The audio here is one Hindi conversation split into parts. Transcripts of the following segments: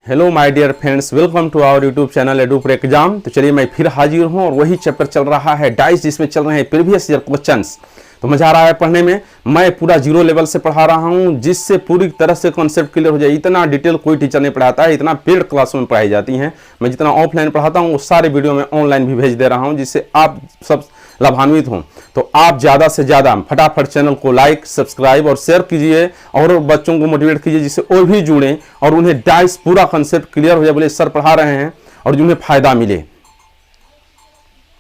Hello my dear friends, welcome to our YouTube channel Edu for Exam. तो चलिए मैं फिर हाजिर हूं और वही चैप्टर चल रहा है डाइस, जिसमें चल रहे हैं प्रीवियस ईयर क्वेश्चंस। तो मजा आ रहा है पढ़ने में। मैं पूरा जीरो लेवल से पढ़ा रहा हूं, जिससे पूरी तरह से कॉन्सेप्ट क्लियर हो जाए। इतना डिटेल कोई टीचर नहीं पढ़ाता है, इतना पेड क्लासों में पढ़ाई जाती हैं। मैं जितना ऑफलाइन पढ़ाता हूँ वो सारे वीडियो में ऑनलाइन भी भेज दे रहा हूँ, जिससे आप सब लाभान्वित हों। तो आप ज़्यादा से ज़्यादा फटाफट चैनल को लाइक, सब्सक्राइब और शेयर कीजिए और बच्चों को मोटिवेट कीजिए, जिससे और भी जुड़ें और उन्हें डाइस पूरा कंसेप्ट क्लियर हो जाए। बोले सर पढ़ा रहे हैं और जिन्हें फायदा मिले।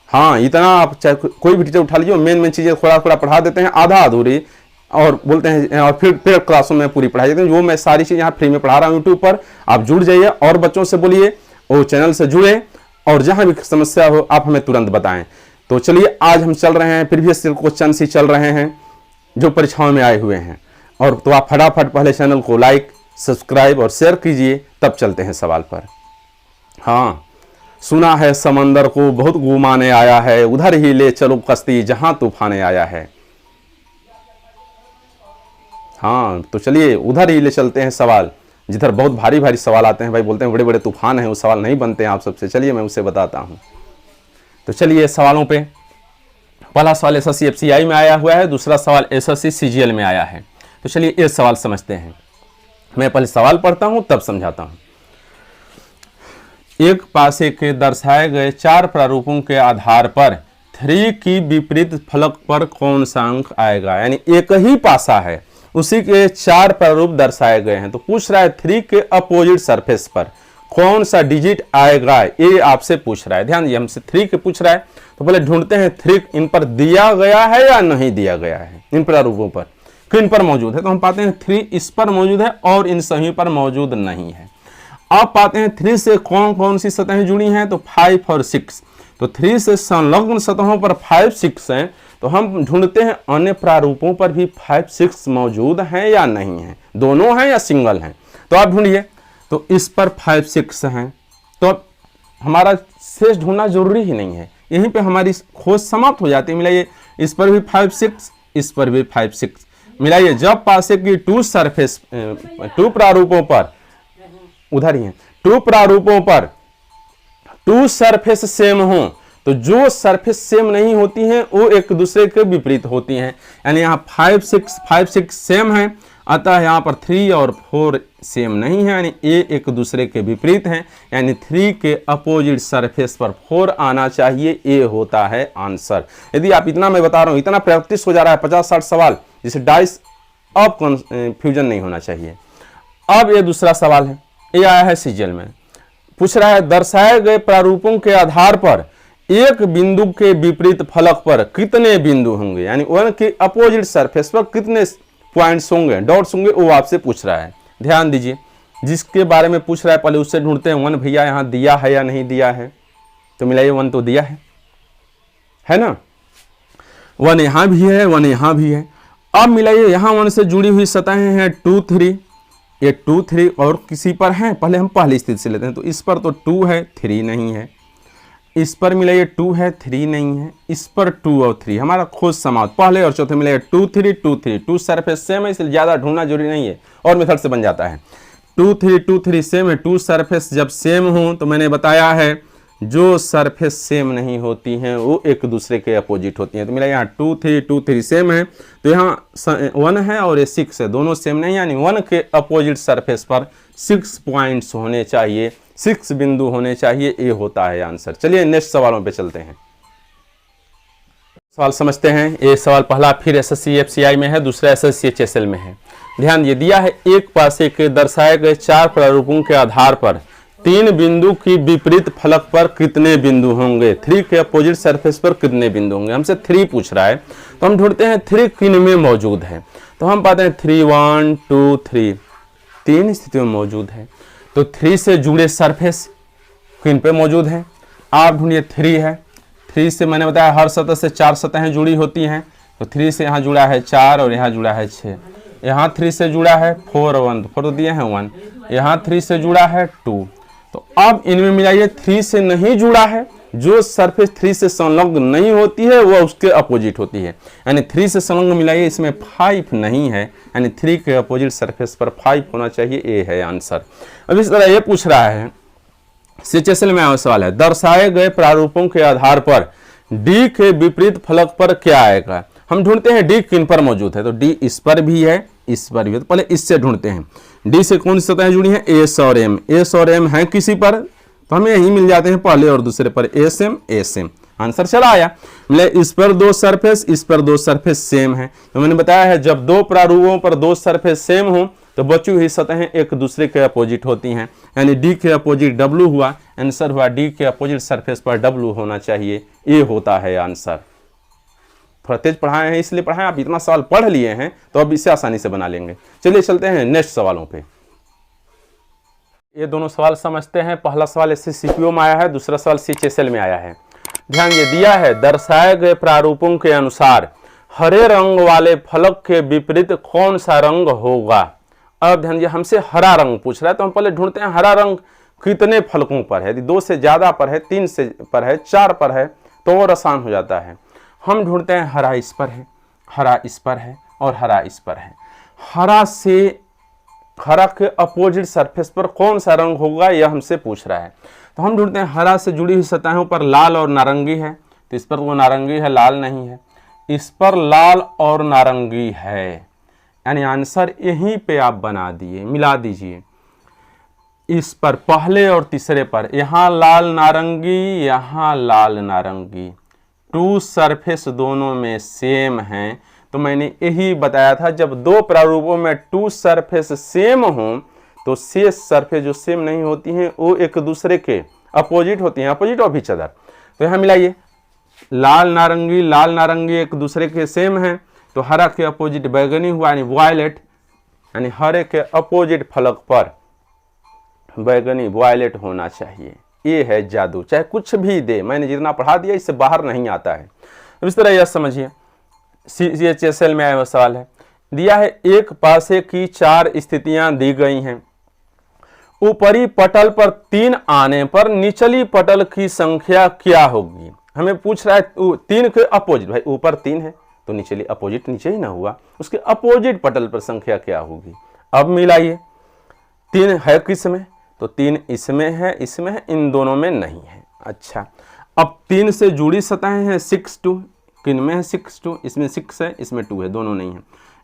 हाँ, इतना आप चाहे कोई भी टीचर उठा लीजिए, मेन चीज़ें थोड़ा थोड़ा पढ़ा देते हैं, आधा अधूरी, और बोलते हैं और फिर क्लासों में पूरी पढ़ाई देते हैं। वो मैं सारी चीज़ यहाँ फ्री में पढ़ा रहा हूँ यूट्यूब पर। आप जुड़ जाइए और बच्चों से बोलिए वो चैनल से जुड़े, और जहाँ भी समस्या हो आप हमें तुरंत बताएं। तो चलिए आज हम चल रहे हैं प्रीवियस ईयर क्वेश्चन ही चल रहे हैं जो परीक्षाओं में आए हुए हैं। और तो आप फटाफट पहले चैनल को लाइक, सब्सक्राइब और शेयर कीजिए, तब चलते हैं सवाल पर। हाँ, सुना है समंदर को बहुत घुमाने आया है, उधर ही ले चलो कश्ती जहां तूफाने आया है। हाँ, तो चलिए उधर ही ले चलते हैं सवाल, जिधर बहुत भारी भारी सवाल आते हैं। भाई बोलते हैं बड़े बड़े तूफान हैं, वो सवाल नहीं बनते हैं आप सबसे। चलिए मैं उसे बताता हूँ। तो चलिए सवालों पे। पहला सवाल एसएससी एफसीआई में आया हुआ है, दूसरा सवाल एसएससी सीजीएल में आया है। तो चलिए ये सवाल समझते हैं। मैं पहले सवाल पढ़ता हूं तब समझाता हूं। एक पासे के दर्शाए गए चार प्रारूपों के आधार पर 3 की विपरीत फलक पर कौन सा अंक आएगा। यानी एक ही पासा है, उसी के चार प्रारूप दर्शाए गए हैं। तो पूछ रहा है 3 के अपोजिट सरफेस पर कौन सा डिजिट आएगा, ये आपसे पूछ रहा है। ध्यान दीजिए, हमसे 3 के पूछ रहा है। तो पहले ढूंढते हैं 3 इन पर दिया गया है या नहीं दिया गया है, इन प्रारूपों पर किन पर मौजूद है। तो हम पाते हैं 3 इस पर मौजूद है और इन सभी पर मौजूद नहीं है। अब पाते हैं 3 से कौन कौन सी सतहें जुड़ी हैं। तो 5 और 6। तो 3 से संलग्न सतहों पर 5, 6 हैं। तो हम ढूंढते हैं अन्य प्रारूपों पर भी 5, 6 मौजूद हैं या नहीं है, दोनों हैं या सिंगल हैं। तो आप ढूंढिए। तो इस पर 5, 6 हैं, तो अब हमारा शेष ढूंढना जरूरी ही नहीं है, यहीं पे हमारी खोज समाप्त हो जाती है। मिलाइए, इस पर भी 5, 6, इस पर भी 5, 6 मिलाइए। जब पासे की 2 प्रारूपों पर, उधर ही है, 2 प्रारूपों पर 2 सरफेस सेम हो, तो जो सरफेस सेम नहीं होती हैं वो एक दूसरे के विपरीत होती हैं। यानी यहाँ 5, 6 सेम है, अतः यहाँ पर 3 और 4 सेम नहीं है, यानी ये एक दूसरे के विपरीत हैं। यानी 3 के अपोजिट सरफेस पर 4 आना चाहिए, ये होता है आंसर। यदि आप इतना मैं बता रहा हूँ, इतना प्रैक्टिस हो जा रहा है 50-60 सवाल, जिसे डाइस अब कंफ्यूजन नहीं होना चाहिए। अब ये दूसरा सवाल है, ये आया है सीजीएल में। पूछ रहा है दर्शाए गए प्रारूपों के आधार पर एक बिंदु के विपरीत फलक पर कितने बिंदु होंगे। यानी 1 के अपोजिट सरफेस पर कितने पॉइंट्स होंगे, डॉट्स होंगे, वो आपसे पूछ रहा है। ध्यान दीजिए, जिसके बारे में पूछ रहा है पहले उससे ढूंढते हैं 1 भैया यहाँ दिया है या नहीं दिया है। तो मिलाइए, 1 तो दिया है ना, 1 यहाँ भी है, 1 यहाँ भी है। अब मिलाइए, यहाँ 1 से जुड़ी हुई सतहें हैं 2, 3, ये 2, 3 और किसी पर हैं। पहले हम पहली स्थिति से लेते हैं। तो इस पर तो 2 है, 3 नहीं है। इस पर मिलाइए 2 है, 3 नहीं है। इस पर 2 और 3, हमारा खोज समाप्त। पहले और चौथे मिलाइए 2, 3, 2, 3, 2 सरफेस सेम है, इसलिए ज़्यादा ढूंढना जरूरी नहीं है, और मेथड से बन जाता है। 2, 3, 2, 3 सेम है। 2 सरफेस जब सेम हो, तो मैंने बताया है जो सरफेस सेम नहीं होती हैं वो एक दूसरे के अपोजिट होती हैं। तो मिला यहाँ 2, 3, 2, 3 सेम है, तो यहाँ 1 है और ये 6 है, दोनों सेम नहीं। यानी 1 के अपोजिट सरफेस पर 6 पॉइंट्स होने चाहिए, 6 बिंदु होने चाहिए, ये होता है आंसर। चलिए नेक्स्ट सवालों पे चलते हैं। सवाल समझते हैं। ये सवाल पहला फिर एसएससी एफसीआई में है, दूसरा एसएससी एचएसएल में है। ध्यान ये दिया है, एक पासे के दर्शाए गए 4 प्रारूपों के आधार पर 3 बिंदु की विपरीत फलक पर कितने बिंदु होंगे। 3 के अपोजिट सरफेस पर कितने बिंदु होंगे, हमसे 3 पूछ रहा है। तो हम ढूंढते हैं 3 किन में मौजूद है। तो हम पाते हैं 3, 1, 2, 3 3 स्थितियों में मौजूद है। तो 3 से जुड़े सरफेस किन पे मौजूद है, आप ढूंढिए। 3 है, 3 से मैंने बताया हर सतह से 4 सतहें जुड़ी होती हैं। तो 3 से यहाँ जुड़ा है 4 और यहाँ जुड़ा है 6। यहाँ 3 से जुड़ा है 4 और 1, 4 तो दिए हैं 1। यहाँ 3 से जुड़ा है 2। तो अब इनमें मिलाइए, 3 से नहीं जुड़ा है जो सरफेस 3 से संलग्न नहीं होती है वह उसके अपोजिट होती है। यानी 3 से संलग्न मिलाइए, इसमें 5 नहीं है, यानी 3 के अपोजिट सरफेस पर 5 होना चाहिए, ए है आंसर। अब इस तरह ये पूछ रहा है, CHSL में आया सवाल है, दर्शाए गए प्रारूपों के आधार पर डी के विपरीत फलक पर क्या आएगा। हम ढूंढते हैं डी किन पर मौजूद है, तो डी इस पर भी है, इस पर भी है, तो पहले इससे ढूंढते हैं। डी से कौन सी सतहें जुड़ी हैं, एस और एम। एस और एम है किसी पर, तो हमें यही मिल जाते हैं पहले और दूसरे पर, S M S M. Answer चला आया। मिले इस पर 2 सरफेस, इस पर 2 सरफेस सेम है। तो मैंने बताया है जब 2 प्रारूपों पर 2 सरफेस सेम हो तो बची हुई सतहें एक दूसरे के अपोजिट होती हैं, यानी डी के अपोजिट डब्ल्यू हुआ। आंसर हुआ डी के अपोजिट सरफेस पर डब्ल्यू होना चाहिए, ये होता है आंसर। थोड़ा तेज पढ़ाए हैं इसलिए पढ़ाएं, आप इतना सवाल पढ़ लिए हैं तो अब इसे आसानी से बना लेंगे। चलिए चलते हैं नेक्स्ट सवालों पे। ये दोनों सवाल समझते हैं। पहला सवाल SCCPO में आया है, दूसरा सवाल CHSL में आया है। ध्यान ये दिया है, दर्शाए गए प्रारूपों के अनुसार हरे रंग वाले फलक के विपरीत कौन सा रंग होगा। अब ध्यान ये हमसे हरा रंग पूछ रहा है, तो हम पहले ढूंढते हैं हरा रंग कितने फलकों पर है। यदि 2 से ज्यादा पर है, 3 से पर है, 4 पर है तो और आसान हो जाता है। हम ढूंढते हैं हरा इस पर है, हरा इस पर है और हरा इस पर है। हरा के अपोजिट सरफेस पर कौन सा रंग होगा यह हमसे पूछ रहा है। तो हम ढूंढते हैं हरा से जुड़ी हुई सतहों पर लाल और नारंगी है, तो इस पर वो नारंगी है, लाल नहीं है। इस पर लाल और नारंगी है, यानी आंसर यहीं पे आप बना दिए, मिला दीजिए। इस पर पहले और तीसरे पर यहाँ लाल नारंगी, यहाँ लाल नारंगी, 2 सरफेस दोनों में सेम हैं। तो मैंने यही बताया था जब 2 प्रारूपों में 2 सरफेस सेम हों तो शेष सरफेस जो सेम नहीं होती हैं वो एक दूसरे के अपोजिट होती हैं, अपोजिट ऑफ ईच अदर। तो यहाँ मिलाइए, लाल नारंगी एक दूसरे के सेम हैं, तो हरा के अपोजिट बैगनी हुआ, यानी वायलेट, यानी हरे के अपोजिट फलक पर बैगनी वायलेट होना चाहिए। ये है जादू, चाहे कुछ भी दे, मैंने जितना पढ़ा दिया इससे बाहर नहीं आता है। इस तरह यह समझिए, CHSL में आया हुआ सवाल है, दिया है एक पासे की 4 स्थितियां दी गई हैं। ऊपरी पटल पर 3 आने पर निचली पटल की संख्या क्या होगी। हमें पूछ रहा है 3 के अपोजिट, भाई ऊपर 3 है तो निचली अपोजिट नीचे ही ना हुआ, उसके अपोजिट पटल पर संख्या क्या होगी। अब मिलाइए, 3 है किस में, तो 3 इसमें है, इसमें है, इन दोनों में नहीं है। अच्छा, अब 3 से जुड़ी सतहें हैं 6 2, किन में है 6 2, इसमें 6 है, इसमें 2 है, दोनों नहीं है।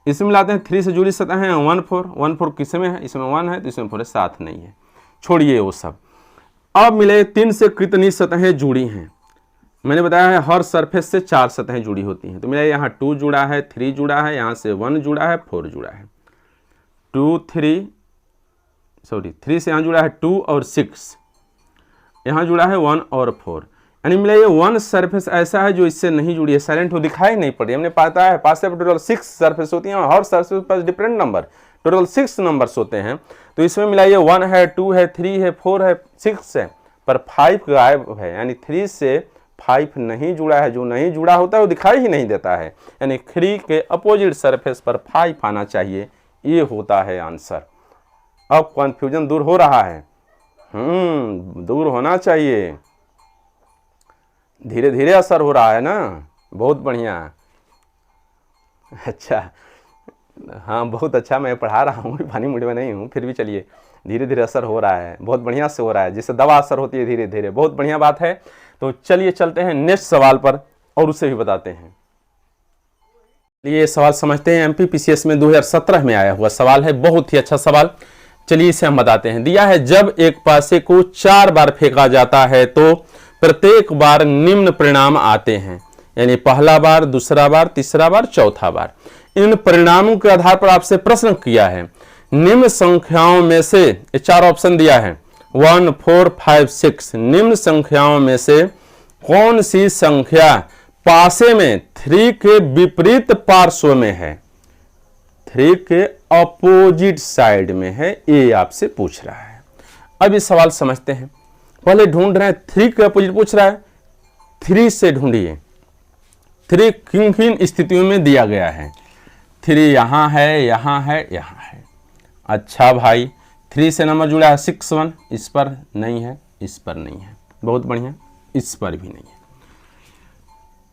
इसमें मिलाते हैं 3 से जुड़ी सतहें हैं 1 4, 1 4 किस में है, इसमें 1 है तो इसमें 4 है, 7 नहीं है, छोड़िए वो सब। अब मिले 3 से कितनी सतहें जुड़ी हैं। मैंने बताया है हर सरफेस से 4 सतहें जुड़ी होती हैं, तो मिला यहाँ 2 जुड़ा है, 3 जुड़ा है, यहाँ से 1 जुड़ा है, 4 जुड़ा है, 3 से यहाँ जुड़ा है 2 और 6, यहाँ जुड़ा है 1 और 4, यानी मिला ये 1 सरफेस ऐसा है जो इससे नहीं जुड़ी है, साइलेंट हो, दिखाई नहीं पड़ रही। हमने पता है पास से टोटल 6 सरफेस होती हैं और हर सरफेस पर डिफरेंट नंबर, टोटल 6 नंबर्स होते हैं। तो इसमें मिला ये 1 है, 2 है, 3 है, 4 है, 6 है, पर 5 गायब है, यानी 3 से 5 नहीं जुड़ा है। जो नहीं जुड़ा होता है वो दिखाई ही नहीं देता है, यानी 3 के अपोजिट सरफेस पर 5 आना चाहिए, ये होता है आंसर। अब कंफ्यूजन दूर हो रहा है, दूर होना चाहिए, धीरे धीरे असर हो रहा है ना, बहुत बढ़िया। अच्छा, हाँ बहुत अच्छा, मैं पढ़ा रहा हूँ, पानी मुड़ी में नहीं हूँ, फिर भी चलिए धीरे धीरे असर हो रहा है, बहुत बढ़िया से हो रहा है, जिससे दवा असर होती है धीरे धीरे, बहुत बढ़िया बात है। तो चलिए चलते हैं नेक्स्ट सवाल पर और उसे भी बताते हैं। ये सवाल समझते हैं, MPPCS में 2017 में आया हुआ सवाल है, बहुत ही अच्छा सवाल। चलिए इसे हम बताते हैं। दिया है जब एक पासे को 4 बार फेंका जाता है तो प्रत्येक बार निम्न परिणाम आते हैं, यानी पहला बार, दूसरा बार, तीसरा बार, चौथा बार। इन परिणामों के आधार पर आपसे प्रश्न किया है, निम्न संख्याओं में से 4 ऑप्शन दिया है 1 4 5 6, निम्न संख्याओं में से कौन सी संख्या पासे में 3 के विपरीत पार्श्व में है, 3 के अपोजिट साइड में है, ये आपसे पूछ रहा है। अब ये सवाल समझते हैं, पहले ढूंढ रहे हैं 3 के अपोजिट पूछ रहा है, 3 से ढूंढिए, 3 किन किन स्थितियों में दिया गया है। 3 यहाँ है, यहाँ है, यहाँ है। अच्छा भाई, 3 से नंबर जुड़ा है 6 1, इस पर नहीं है, इस पर नहीं है, बहुत बढ़िया, इस पर भी नहीं है।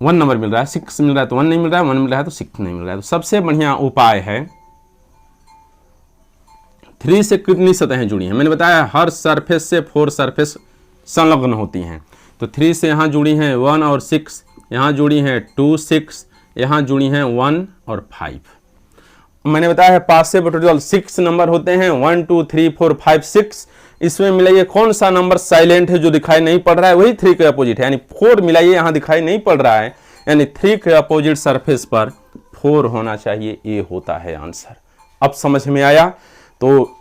1 नंबर मिल रहा है, 6 मिल रहा है तो 1 नहीं मिल रहा है, 1 मिल रहा है तो 6 नहीं मिल रहा है। तो सबसे बढ़िया उपाय है 3 से कितनी सतहें जुड़ी हैं। मैंने बताया हर सरफेस से 4 सरफेस संलग्न होती हैं। तो 3 से यहाँ जुड़ी हैं 1 और 6, यहाँ जुड़ी हैं 2 6, यहाँ जुड़ी हैं 1 और 5। मैंने बताया है पास से टोटल 6 नंबर होते हैं, 1 2 3 4 5 6। इसमें मिलाइए कौन सा नंबर साइलेंट है जो दिखाई नहीं पड़ रहा है, वही 3 के अपोजिट है, यानी 4 मिलाइए, यहाँ दिखाई नहीं पड़ रहा है, यानी 3 के अपोजिट सरफेस पर 4 होना चाहिए। ये होता है आंसर। अब समझ में आया? तो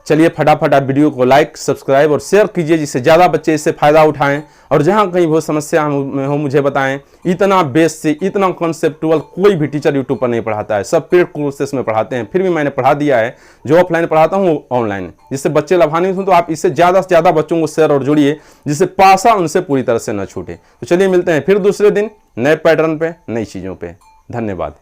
चलिए फटाफट आप वीडियो को लाइक, सब्सक्राइब और शेयर कीजिए, जिससे ज़्यादा बच्चे इससे फ़ायदा उठाएं। और जहां कहीं वो समस्या में हो मुझे बताएं। इतना बेस से इतना कॉन्सेप्टुअल कोई भी टीचर यूट्यूब पर नहीं पढ़ाता है, सब पेड कोर्सेस में पढ़ाते हैं। फिर भी मैंने पढ़ा दिया है, जो ऑफलाइन पढ़ाता हूँ वो ऑनलाइन, जिससे बच्चे लाभान्वित हों। तो आप इससे ज़्यादा से ज़्यादा बच्चों को शेयर और जुड़िए, जिससे पासा उनसे पूरी तरह से न छूटे। तो चलिए मिलते हैं फिर दूसरे दिन नए पैटर्न पे, नई चीज़ों पर। धन्यवाद।